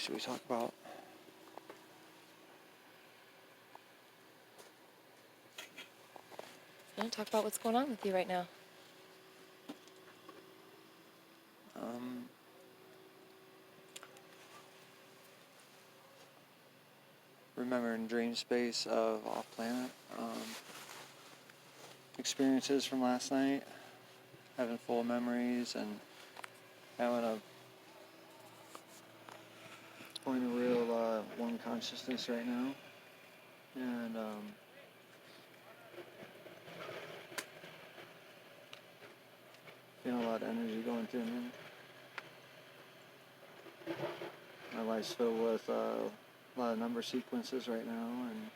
should we talk about? Talk about what's going on with you right now. Remembering dream space of off-planet experiences from last night, having full memories and having a point of real one consciousness right now, and feeling a lot of energy going through me. My life's filled with a lot of number sequences right now, and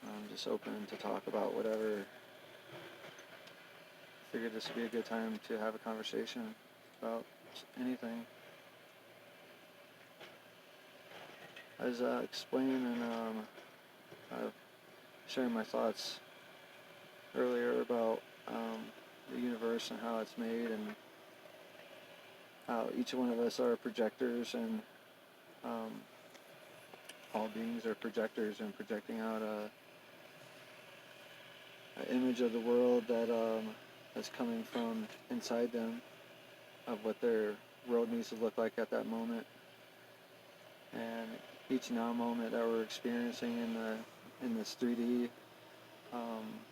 I'm just open to talk about whatever. Figured this would be a good time to have a conversation about anything. I was explaining and sharing my thoughts earlier about the universe and how it's made, and how each one of us are projectors, and all beings are projectors and projecting out an image of the world that is coming from inside them, of what their world needs to look like at that moment. And each now moment that we're experiencing in this 3D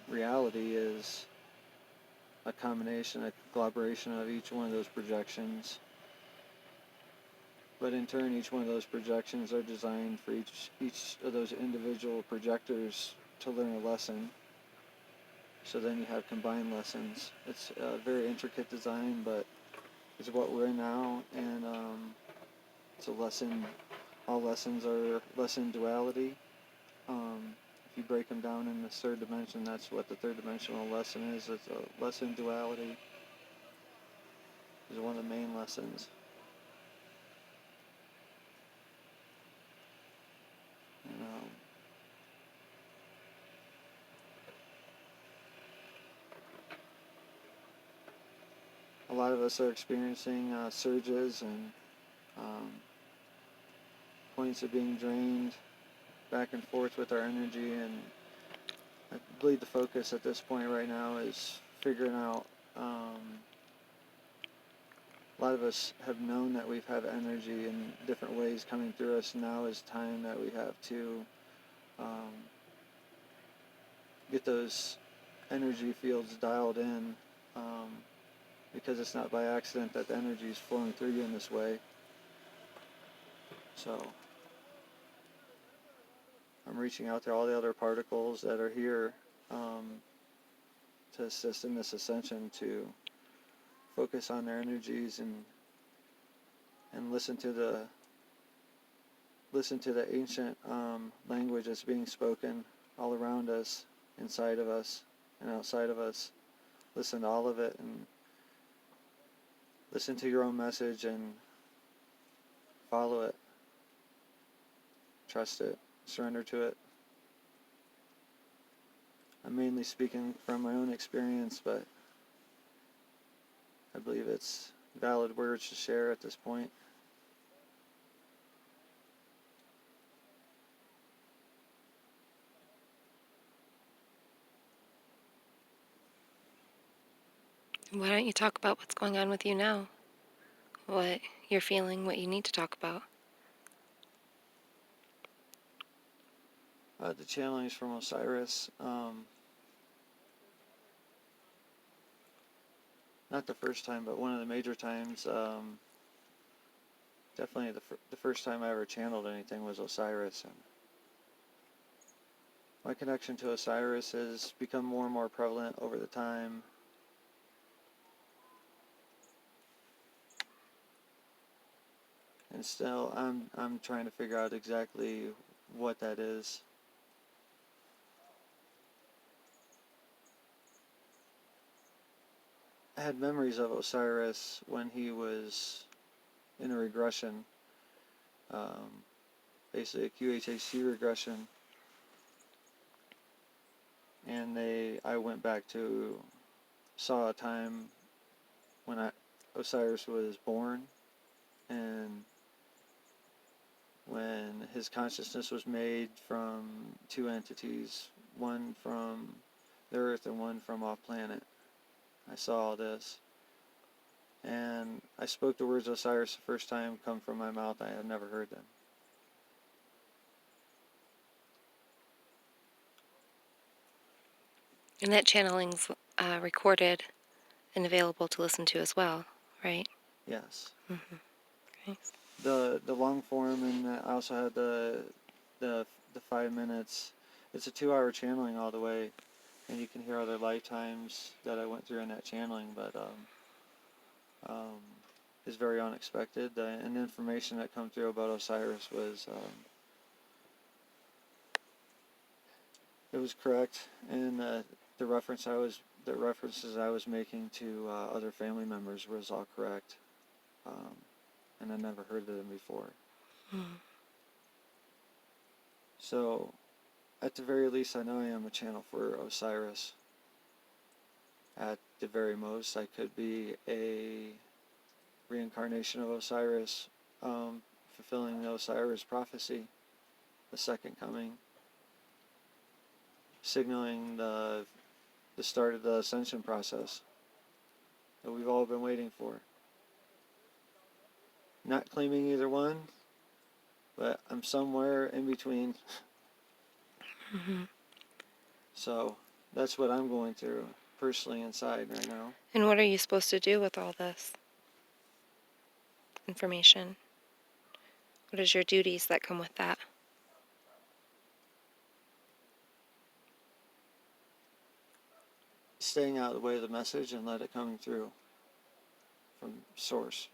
reality is a combination, a collaboration of each one of those projections. But in turn, each one of those projections are designed for each of those individual projectors to learn a lesson. So then you have combined lessons. It's a very intricate design, but it's what we're in now, and it's a lesson. All lessons are lesson duality. If you break them down in this third dimension, that's what the third dimensional lesson is. It's a lesson duality. Is one of the main lessons. A lot of us are experiencing surges and points of being drained back and forth with our energy, and I believe the focus at this point right now is figuring out, a lot of us have known that we've had energy in different ways coming through us. Now is time that we have to get those energy fields dialed in, because it's not by accident that the energy is flowing through you in this way. So I'm reaching out to all the other particles that are here to assist in this ascension, to focus on their energies and listen to the ancient language that's being spoken all around us, inside of us and outside of us. Listen to all of it, and listen to your own message and follow it. Trust it. Surrender to it. I'm mainly speaking from my own experience, but I believe it's valid words to share at this point. Why don't you talk about what's going on with you now? What you're feeling, what you need to talk about. The challenge from Osiris. Not the first time, but one of the major times. Definitely the first time I ever channeled anything was Osiris, and my connection to Osiris has become more and more prevalent over the time. And still, I'm trying to figure out exactly what that is. I had memories of Osiris when he was in a regression, basically a QHHC regression, and I went back to, saw a time when Osiris was born, and his consciousness was made from two entities, one from the earth and one from off planet. I saw all this. And I spoke the words Osiris the first time come from my mouth. I had never heard them. And that channeling's recorded and available to listen to as well, right? Yes. Mm-hmm. Okay. The long form, and I also had the 5 minutes. It's a 2-hour channeling all the way, and you can hear other lifetimes that I went through in that channeling, but it's very unexpected. And the information that come through about Osiris was it was correct, and the references I was making to other family members was all correct, and I never heard of them before. Mm. So, at the very least, I know I am a channel for Osiris. At the very most, I could be a reincarnation of Osiris, fulfilling the Osiris prophecy, the second coming, signaling the start of the ascension process that we've all been waiting for. Not claiming either one, but I'm somewhere in between. Mm-hmm. So that's what I'm going through personally inside right now. And what are you supposed to do with all this information? What is your duties that come with that? Staying out of the way of the message and let it come through from source.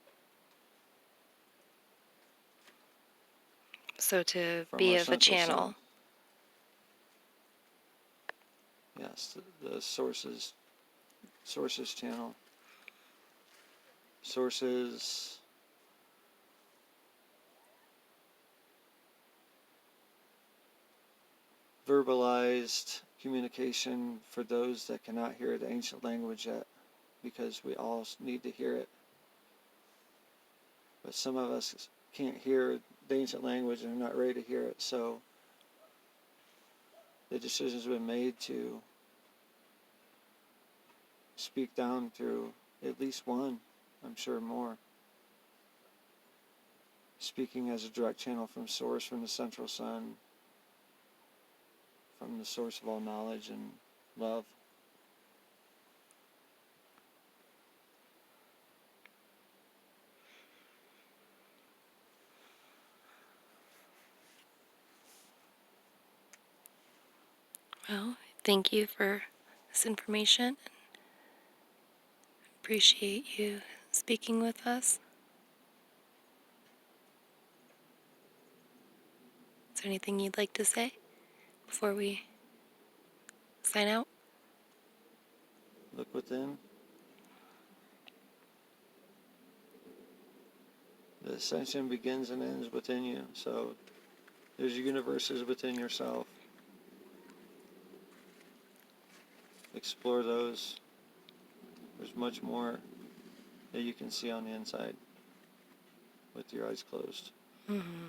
So to From be our of a central channel. sun. Yes, the sources channel. Sources verbalized communication for those that cannot hear the ancient language yet, because we all need to hear it. But some of us can't hear the ancient language and are not ready to hear it, so the decision's been made to speak down through at least one, I'm sure more. Speaking as a direct channel from source, from the central sun, from the source of all knowledge and love. Well, thank you for this information. Appreciate you speaking with us. Is there anything you'd like to say before we sign out? Look within. The ascension begins and ends within you, so there's universes within yourself. Explore those. There's much more that you can see on the inside with your eyes closed. Mm-hmm.